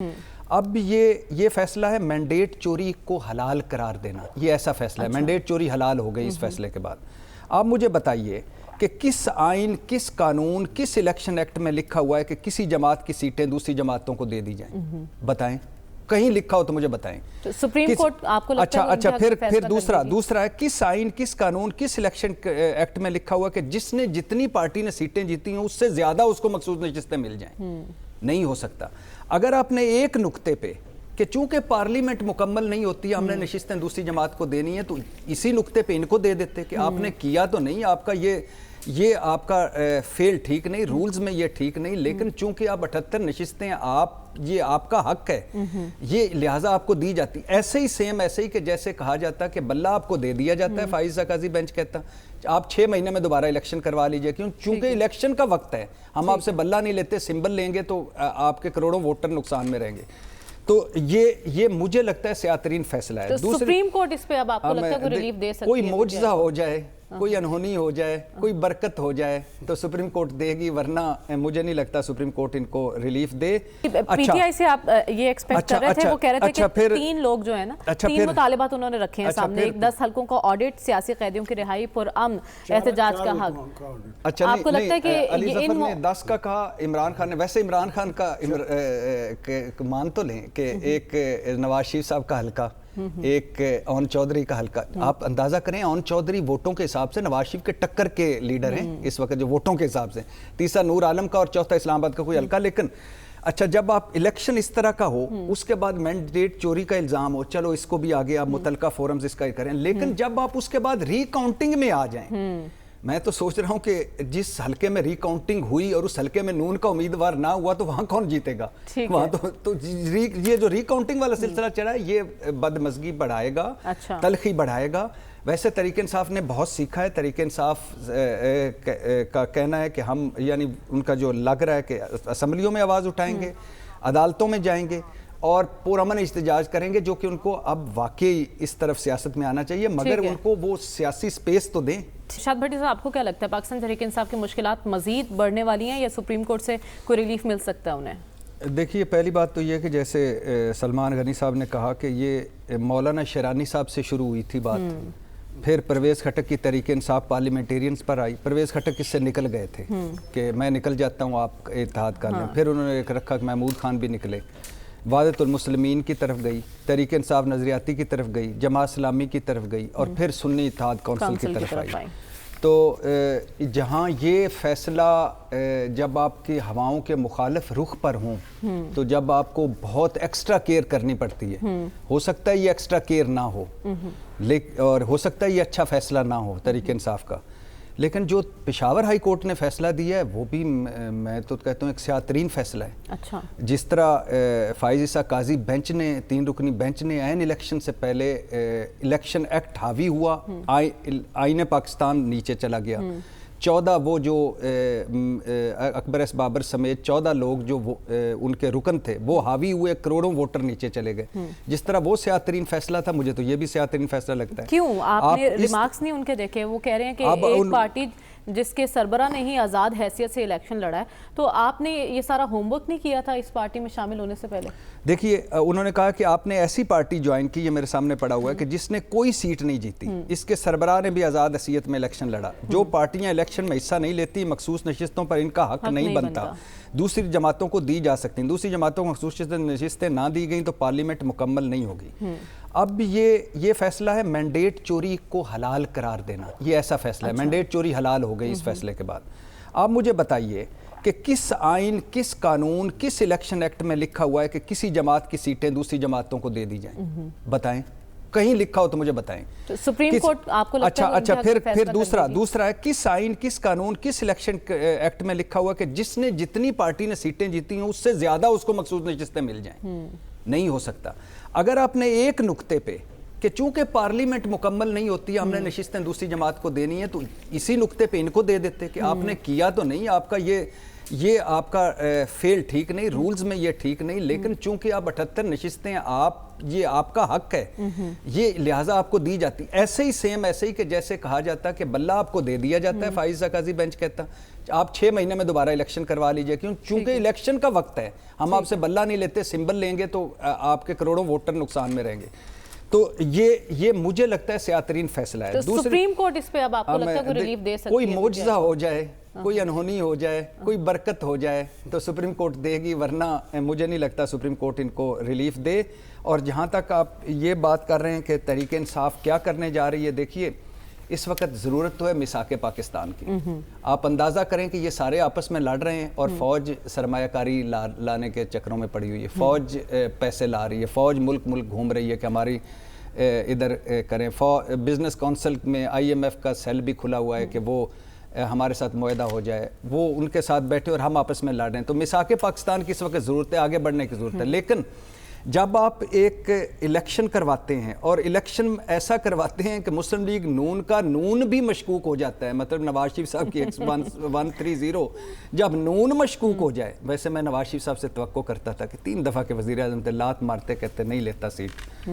اب یہ فیصلہ ہے مینڈیٹ چوری کو حلال قرار دینا، یہ ایسا فیصلہ ہے۔ مینڈیٹ چوری حلال ہو گئی اس فیصلے کے بعد۔ آپ مجھے بتائیے کہ کس آئین، کس قانون، کس الیکشن ایکٹ میں لکھا ہوا ہے کہ کسی جماعت کی سیٹیں دوسری جماعتوں کو دے دی جائیں؟ بتائیں، کہیں لکھا ہو تو مجھے بتائیں۔ سپریم کورٹ آپ کو لگتا ہے؟ اچھا پھر دوسرا ہے کس آئین، کس قانون، کس الیکشن ایکٹ میں لکھا ہوا ہے کہ جس نے جتنی پارٹی نے سیٹیں جیتی ہیں اس سے زیادہ اس کو مخصوص نشستیں مل جائیں؟ نہیں ہو سکتا۔ اگر آپ نے ایک نقطے پہ کہ چونکہ پارلیمنٹ مکمل نہیں ہوتی، ہم نے نشستیں دوسری جماعت کو دینی ہیں، تو اسی نقطے پہ ان کو دے دیتے کہ آپ نے کیا تو نہیں، آپ کا یہ آپ کا فیل ٹھیک نہیں، رولز میں یہ ٹھیک نہیں، لیکن چونکہ آپ 78 نشستیں یہ آپ کا حق ہے، یہ لہٰذا آپ کو دی جاتی۔ ایسے ہی کہ جیسے کہا جاتا ہے کہ بلہ آپ کو دے دیا جاتا ہے، فائز قاضی بینچ کہتا آپ 6 مہینے میں دوبارہ الیکشن کروا لیجئے، چونکہ الیکشن کا وقت ہے، ہم آپ سے بلہ نہیں لیتے، سمبل لیں گے تو آپ کے کروڑوں ووٹر نقصان میں رہیں گے۔ تو یہ مجھے لگتا ہے سیاہ ترین فیصلہ ہے۔ سپریم کورٹ اس پہ اب آپ کو لگتا ہے کوئی ریلیف دے سکتی ہے؟ کوئی معجزہ ہو جائے، کوئی انہونی ہو جائے، کوئی برکت ہو جائے تو سپریم کورٹ دے گی، ورنہ مجھے نہیں لگتا سپریم کورٹ ان کو relief they. P T I سے آپ یہ ایکسپیکٹ کر رہے تھے، وہ کہہ رہے تھے کہ 3 لوگ جو ہیں نا، 3 مطالبات انہوں نے رکھے ہیں سامنے، 10 حلقوں کا آڈٹ، سیاسی قیدیوں کی رہائی، پرامن احتجاج کا حق۔ آپ کو لگتا ہے کہ علی ظفر نے 10 کا کہا، عمران خان نے، ویسے عمران خان کا مان تو لیں کہ ایک نواز شریف صاحب کا حلقہ، ایک اون چودھری کا حلقہ، آپ اندازہ کریں اون چودھری ووٹوں کے حساب سے نواز شریف کے ٹکر کے لیڈر ہیں اس وقت جو ووٹوں کے حساب سے، تیسرا نور عالم کا اور چوتھا اسلام آباد کا کوئی حلقہ۔ لیکن اچھا جب آپ الیکشن اس طرح کا ہو، اس کے بعد مینڈیٹ چوری کا الزام ہو، چلو اس کو بھی آگے آپ متعلقہ فورمز اس کا کریں، لیکن جب آپ اس کے بعد ری کاؤنٹنگ میں آ جائیں، میں تو سوچ رہا ہوں کہ جس حلقے میں ری کاؤنٹنگ ہوئی اور اس حلقے میں نون کا امیدوار نہ ہوا تو وہاں کون جیتے گا؟ وہاں تو یہ جو ری کاؤنٹنگ والا سلسلہ چلا ہے یہ بدمزگی بڑھائے گا، تلخی بڑھائے گا۔ ویسے تحریک انصاف نے بہت سیکھا ہے، تحریک انصاف کا کہنا ہے کہ ہم، یعنی ان کا جو لگ رہا ہے کہ اسمبلیوں میں آواز اٹھائیں گے، عدالتوں میں جائیں گے اور پرامن احتجاج کریں گے، جو کہ ان کو اب واقعی اس طرف سیاست میں آنا چاہیے، مگر ان کو وہ سیاسی سپیس تو دیں۔ شاد بھٹی صاحب، آپ کو کیا لگتا ہے پاکستان تحریک انصاف کی مشکلات مزید بڑھنے والی ہیں یا سپریم کورٹ سے کوئی ریلیف مل سکتا ہے انہیں؟ دیکھیے پہلی بات تو یہ کہ جیسے سلمان غنی صاحب نے کہا کہ یہ مولانا شیرانی صاحب سے شروع ہوئی تھی بات، پھر پرویز خٹک کی تحریک انصاف پارلیمنٹیرینز پر آئی، پرویز خٹک اس سے نکل گئے تھے کہ میں نکل جاتا ہوں، آپ اتحاد کر لیں، پھر انہوں نے ایک رکھا کہ محمود خان بھی نکلے، وحدت المسلمین کی طرف گئی، تحریک انصاف نظریاتی کی طرف گئی، جماعت اسلامی کی طرف گئی، اور پھر سنی اتحاد کونسل کی طرف آئی۔ تو جہاں یہ فیصلہ جب آپ کی ہواؤں کے مخالف رخ پر ہوں تو جب آپ کو بہت ایکسٹرا کیئر کرنی پڑتی ہے، ہو سکتا ہے یہ ایکسٹرا کیئر نہ ہو اور ہو سکتا ہے یہ اچھا فیصلہ نہ ہو تحریک انصاف کا، لیکن جو پشاور ہائی کورٹ نے فیصلہ دیا ہے وہ بھی میں تو کہتا ہوں ایک سیاہ ترین فیصلہ ہے۔ جس طرح فائز عیسیٰ قاضی بینچ نے، 3 رکنی بینچ نے عین الیکشن سے پہلے الیکشن ایکٹ حاوی ہوا، آئین پاکستان نیچے چلا گیا، 14 وہ جو اکبر ایس بابر سمیت 14 لوگ جو ان کے رکن تھے وہ حاوی ہوئے، کروڑوں ووٹر نیچے چلے گئے۔ جس طرح وہ سیاہ ترین فیصلہ تھا، مجھے تو یہ بھی سیاہ ترین فیصلہ لگتا ہے۔ کیوں؟ آپ نے ریمارکس نہیں ان کے دیکھے؟ وہ کہہ رہے ہیں کہ ایک پارٹی جس کے سربراہ نے ہی آزاد حیثیت سے الیکشن لڑا ہے، تو آپ نے یہ سارا ہوم ورک نہیں کیا تھا اس پارٹی میں شامل ہونے سے پہلے؟ دیکھیے انہوں نے کہا کہ آپ نے ایسی پارٹی جوائن کی، یہ میرے سامنے پڑا ہوا ہے، کہ جس نے کوئی سیٹ نہیں جیتی، اس کے سربراہ نے بھی آزاد حیثیت میں الیکشن لڑا، جو پارٹیاں الیکشن میں حصہ نہیں لیتی مخصوص نشستوں پر ان کا حق نہیں بنتا، دوسری جماعتوں کو دی جا سکتی، دوسری جماعتوں کو مخصوص نشستیں نہ دی گئیں تو پارلیمنٹ مکمل نہیں ہوگی۔ اب یہ فیصلہ ہے مینڈیٹ چوری کو حلال قرار دینا، یہ ایسا فیصلہ ہے، مینڈیٹ چوری حلال ہو گئی اس فیصلے کے بعد۔ آپ مجھے بتائیے کہ کس آئین، کس قانون، کس الیکشن ایکٹ میں لکھا ہوا ہے کہ کسی جماعت کی سیٹیں دوسری جماعتوں کو دے دی جائیں؟ بتائیں، کہیں لکھا ہو تو مجھے بتائیں۔ سپریم کورٹ آپ کو لگتا ہے؟ اچھا پھر دوسرا ہے کس آئین، کس قانون، کس الیکشن ایکٹ میں لکھا ہوا ہے کہ جس نے جتنی پارٹی نے سیٹیں جیتی ہیں اس سے زیادہ اس کو مخصوص نشستیں مل جائیں؟ نہیں ہو سکتا۔ اگر آپ نے ایک نقطے پہ کہ چونکہ پارلیمنٹ مکمل نہیں ہوتی، ہم نے نشستیں دوسری جماعت کو دینی ہیں، تو اسی نقطے پہ ان کو دے دیتے کہ آپ نے کیا تو نہیں، آپ کا یہ آپ کا فیل ٹھیک نہیں، رولز میں یہ ٹھیک نہیں، لیکن چونکہ آپ 78 نشستیں یہ آپ کا حق ہے، یہ لہٰذا آپ کو دی جاتی. ایسے ہی کہ جیسے کہا جاتا ہے کہ بلہ آپ کو دے دیا جاتا ہے، فائز زکازی بینچ کہتا آپ 6 مہینے میں دوبارہ الیکشن کروا لیجئے، چونکہ الیکشن کا وقت ہے، ہم آپ سے بلہ نہیں لیتے، سمبل لیں گے تو آپ کے کروڑوں ووٹر نقصان میں رہیں گے. تو یہ مجھے لگتا ہے سیاہ ترین فیصلہ ہے. تو سپریم کورٹ اس پہ اب آپ کو لگتا ہے کوئی ریلیف دے سکتی ہے؟ کوئی معجزہ ہو جائے، کوئی انہونی ہو جائے، کوئی برکت ہو جائے تو سپریم کورٹ دے گی، ورنہ مجھے نہیں لگتا سپریم کورٹ ان کو ریلیف دے. اور جہاں تک آپ یہ بات کر رہے ہیں کہ تحریک انصاف کیا کرنے جا رہی ہے، دیکھیے اس وقت ضرورت تو ہے میثاق پاکستان کی. آپ اندازہ کریں کہ یہ سارے آپس میں لڑ رہے ہیں اور فوج سرمایہ کاری لانے کے چکروں میں پڑی ہوئی ہے، فوج پیسے لا رہی ہے، فوج ملک گھوم رہی ہے کہ ہماری ادھر کریں. بزنس کونسل میں IMF کا سیل بھی کھلا ہوا ہے کہ وہ ہمارے ساتھ معاہدہ ہو جائے، وہ ان کے ساتھ بیٹھے اور ہم آپس میں لڑ رہے ہیں. تو میثاق پاکستان کی اس وقت ضرورت ہے، آگے بڑھنے کی ضرورت ہے. لیکن جب آپ ایک الیکشن کرواتے ہیں اور الیکشن ایسا کرواتے ہیں کہ مسلم لیگ نون کا نون بھی مشکوک ہو جاتا ہے، مطلب نواز شریف صاحب کی 130 جب نون مشکوک ہو جائے. ویسے میں نواز شریف صاحب سے توقع کرتا تھا کہ 3 دفعہ کے وزیر اعظم تھے، لات مارتے کہتے نہیں لیتا سیٹ،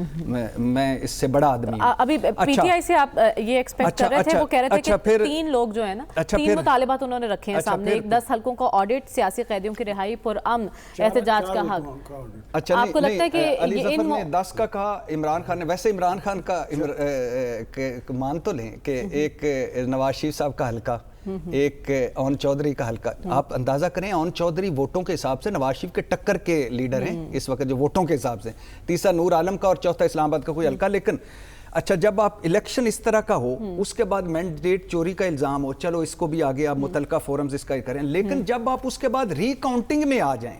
میں اس سے بڑا آدمی ہوں. ابھی PTI سے آپ یہ ایکسپیکٹ کر رہے تھے، وہ کہہ رہے تھے کہ 3 لوگ جو ہیں نا، 3 مطالبات انہوں نے رکھے ہیں سامنے، ایک 10 حلقوں کا آڈٹ، سیاسی قیدیوں کی رہائی، پرامن احتجاج کا حق. آپ کو لگتا ہے کہ علی ظفر نے 10 کا کہا، عمران خان نے، ویسے عمران خان کا مان تو لیں کہ ایک نواز شریف صاحب کا حلقہ، ایک اون چودھری کا حلقہ. آپ اندازہ کریں اون چودھری ووٹوں کے حساب سے نواز شریف کے ٹکر کے لیڈر ہیں اس وقت جو ووٹوں کے حساب سے، تیسرا نور عالم کا اور چوتھا اسلام آباد کا کوئی حلقہ. لیکن اچھا جب آپ الیکشن اس طرح کا ہو، اس کے بعد مینڈیٹ چوری کا الزام ہو، چلو اس کو بھی آگے آپ متعلقہ فورمز اس کا کریں. لیکن جب آپ اس کے بعد ری کاؤنٹنگ میں آ جائیں،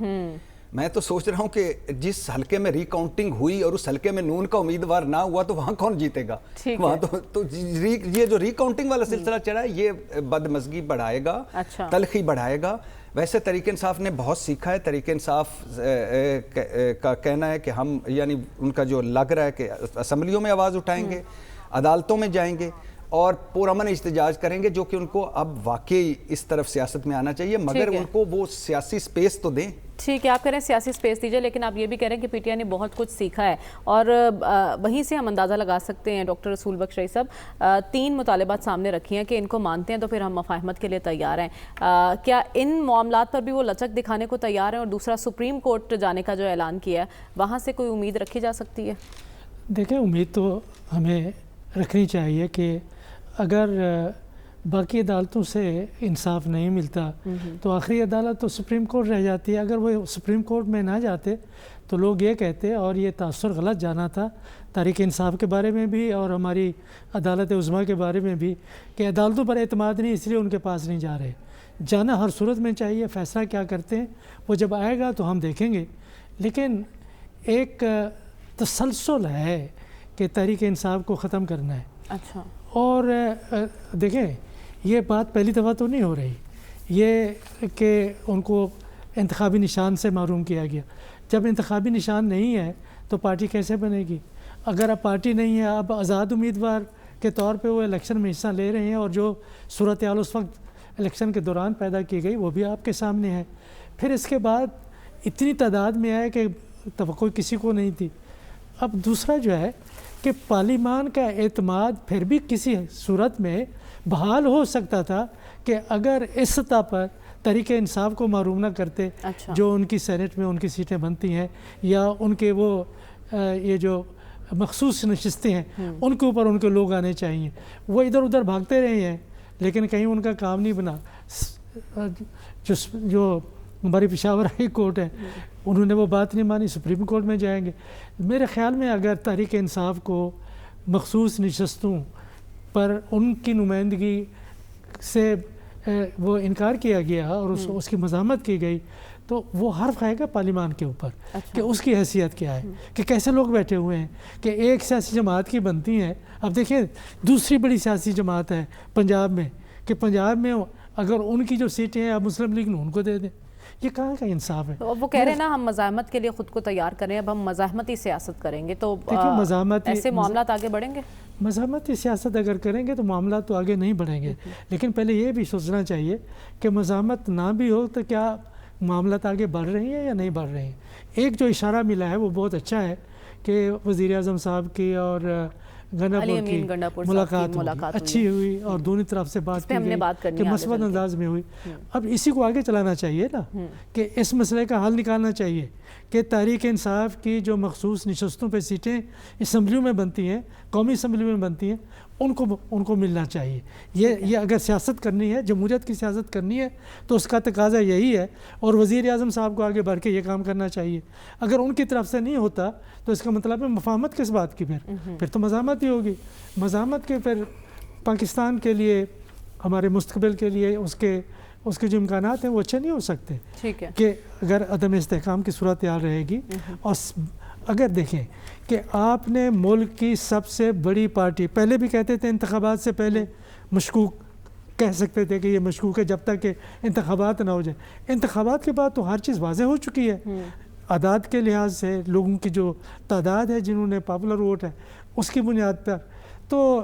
میں تو سوچ رہا ہوں کہ جس حلقے میں ری کاؤنٹنگ ہوئی اور اس حلقے میں نون کا امیدوار نہ ہوا تو وہاں کون جیتے گا؟ وہاں تو یہ جو ری کاؤنٹنگ والا سلسلہ چلا ہے یہ بدمزگی بڑھائے گا، تلخی بڑھائے گا. ویسے تحریک انصاف نے بہت سیکھا ہے. تحریک انصاف کا کہنا ہے کہ ہم، یعنی ان کا جو لگ رہا ہے کہ اسمبلیوں میں آواز اٹھائیں گے، عدالتوں میں جائیں گے اور پرامن احتجاج کریں گے، جو کہ ان کو اب واقعی اس طرف سیاست میں آنا چاہیے، مگر ان کو وہ سیاسی سپیس تو دیں. ٹھیک ہے، آپ کہہ رہے ہیں سیاسی سپیس دیجئے، لیکن آپ یہ بھی کہہ رہے ہیں کہ PTI نے بہت کچھ سیکھا ہے، اور وہیں سے ہم اندازہ لگا سکتے ہیں ڈاکٹر رسول بخش رئی صاحب 3 مطالبات سامنے رکھی ہیں کہ ان کو مانتے ہیں تو پھر ہم مفاہمت کے لیے تیار ہیں. کیا ان معاملات پر بھی وہ لچک دکھانے کو تیار ہیں؟ اور دوسرا سپریم کورٹ جانے کا جو اعلان کیا ہے، وہاں سے کوئی امید رکھی جا سکتی ہے؟ دیکھیں، امید تو ہمیں رکھنی چاہیے کہ اگر باقی عدالتوں سے انصاف نہیں ملتا تو آخری عدالت تو سپریم کورٹ رہ جاتی ہے. اگر وہ سپریم کورٹ میں نہ جاتے تو لوگ یہ کہتے، اور یہ تاثر غلط جانا تھا تحریک انصاف کے بارے میں بھی اور ہماری عدالت عظمیٰ کے بارے میں بھی، کہ عدالتوں پر اعتماد نہیں، اس لیے ان کے پاس نہیں جا رہے. جانا ہر صورت میں چاہیے. فیصلہ کیا کرتے ہیں وہ جب آئے گا تو ہم دیکھیں گے. لیکن ایک تسلسل ہے کہ تحریک انصاف کو ختم کرنا ہے. اچھا. اور دیکھیں، یہ بات پہلی دفعہ تو نہیں ہو رہی، یہ کہ ان کو انتخابی نشان سے محروم کیا گیا. جب انتخابی نشان نہیں ہے تو پارٹی کیسے بنے گی؟ اگر اب پارٹی نہیں ہے، اب آزاد امیدوار کے طور پہ وہ الیکشن میں حصہ لے رہے ہیں، اور جو صورتحال اس وقت الیکشن کے دوران پیدا کی گئی وہ بھی آپ کے سامنے ہے. پھر اس کے بعد اتنی تعداد میں آئے کہ توقع کسی کو نہیں تھی. اب دوسرا جو ہے کہ پارلیمان کا اعتماد پھر بھی کسی صورت میں بحال ہو سکتا تھا کہ اگر اس سطح پر تحریک انصاف کو محروم نہ کرتے. جو ان کی سینٹ میں ان کی سیٹیں بنتی ہیں، یا ان کے وہ یہ جو مخصوص نشستیں ہیں ان کے اوپر ان کے لوگ آنے چاہیے. وہ ادھر ادھر بھاگتے رہے ہیں لیکن کہیں ان کا کام نہیں بنا. جو ہماری پشاور ہائی کورٹ ہے انہوں نے وہ بات نہیں مانی، سپریم کورٹ میں جائیں گے. میرے خیال میں اگر تحریک انصاف کو مخصوص نشستوں پر ان کی نمائندگی سے وہ انکار کیا گیا اور اس کی مزاحمت کی گئی تو وہ حرف آئے گا پارلیمان کے اوپر کہ اس کی حیثیت کیا ہے، کہ کیسے لوگ بیٹھے ہوئے ہیں کہ ایک سیاسی جماعت کی بنتی ہیں. اب دیکھیں دوسری بڑی سیاسی جماعت ہے پنجاب میں، کہ پنجاب میں اگر ان کی جو سیٹیں ہیں اب مسلم لیگ نے ان کو دے دیں. یہ کہاں کا انصاف ہے؟ وہ کہہ رہے ہیں نا ہم مزاحمت کے لیے خود کو تیار کریں، اب ہم مزاحمتی سیاست کریں گے تو ایسے معاملات آگے بڑھیں گے. مزاحمتی سیاست اگر کریں گے تو معاملات تو آگے نہیں بڑھیں گے، لیکن پہلے یہ بھی سوچنا چاہیے کہ مزاحمت نہ بھی ہو تو کیا معاملات آگے بڑھ رہی ہیں یا نہیں بڑھ رہی ہیں۔ ایک جو اشارہ ملا ہے وہ بہت اچھا ہے کہ وزیر اعظم صاحب کی اور گنڈاپور کی ملاقات اچھی ہوئی اور دونوں طرف سے بات کی گئی کہ مثبت انداز میں ہوئی۔ اب اسی کو آگے چلانا چاہیے نا، کہ اس مسئلے کا حل نکالنا چاہیے کہ تحریک انصاف کی جو مخصوص نشستوں پہ سیٹیں اسمبلیوں میں بنتی ہیں، قومی اسمبلی میں بنتی ہیں، ان کو ملنا چاہیے۔ یہ اگر سیاست کرنی ہے، جمہوریت کی سیاست کرنی ہے تو اس کا تقاضا یہی ہے، اور وزیر اعظم صاحب کو آگے بڑھ کے یہ کام کرنا چاہیے۔ اگر ان کی طرف سے نہیں ہوتا تو اس کا مطلب ہے مفاہمت کس بات کی، پھر تو مزاحمت ہی ہوگی۔ مزاحمت کے پھر پاکستان کے لیے، ہمارے مستقبل کے لیے اس کے جو امکانات ہیں وہ اچھے نہیں ہو سکتے، کہ اگر عدم استحکام کی صورتحال رہے گی۔ اور اگر دیکھیں کہ آپ نے ملک کی سب سے بڑی پارٹی، پہلے بھی کہتے تھے انتخابات سے پہلے مشکوک، کہہ سکتے تھے کہ یہ مشکوک ہے جب تک کہ انتخابات نہ ہو جائیں، انتخابات کے بعد تو ہر چیز واضح ہو چکی ہے۔ اعداد کے لحاظ سے لوگوں کی جو تعداد ہے جنہوں نے پاپولر ووٹ ہے اس کی بنیاد پر، تو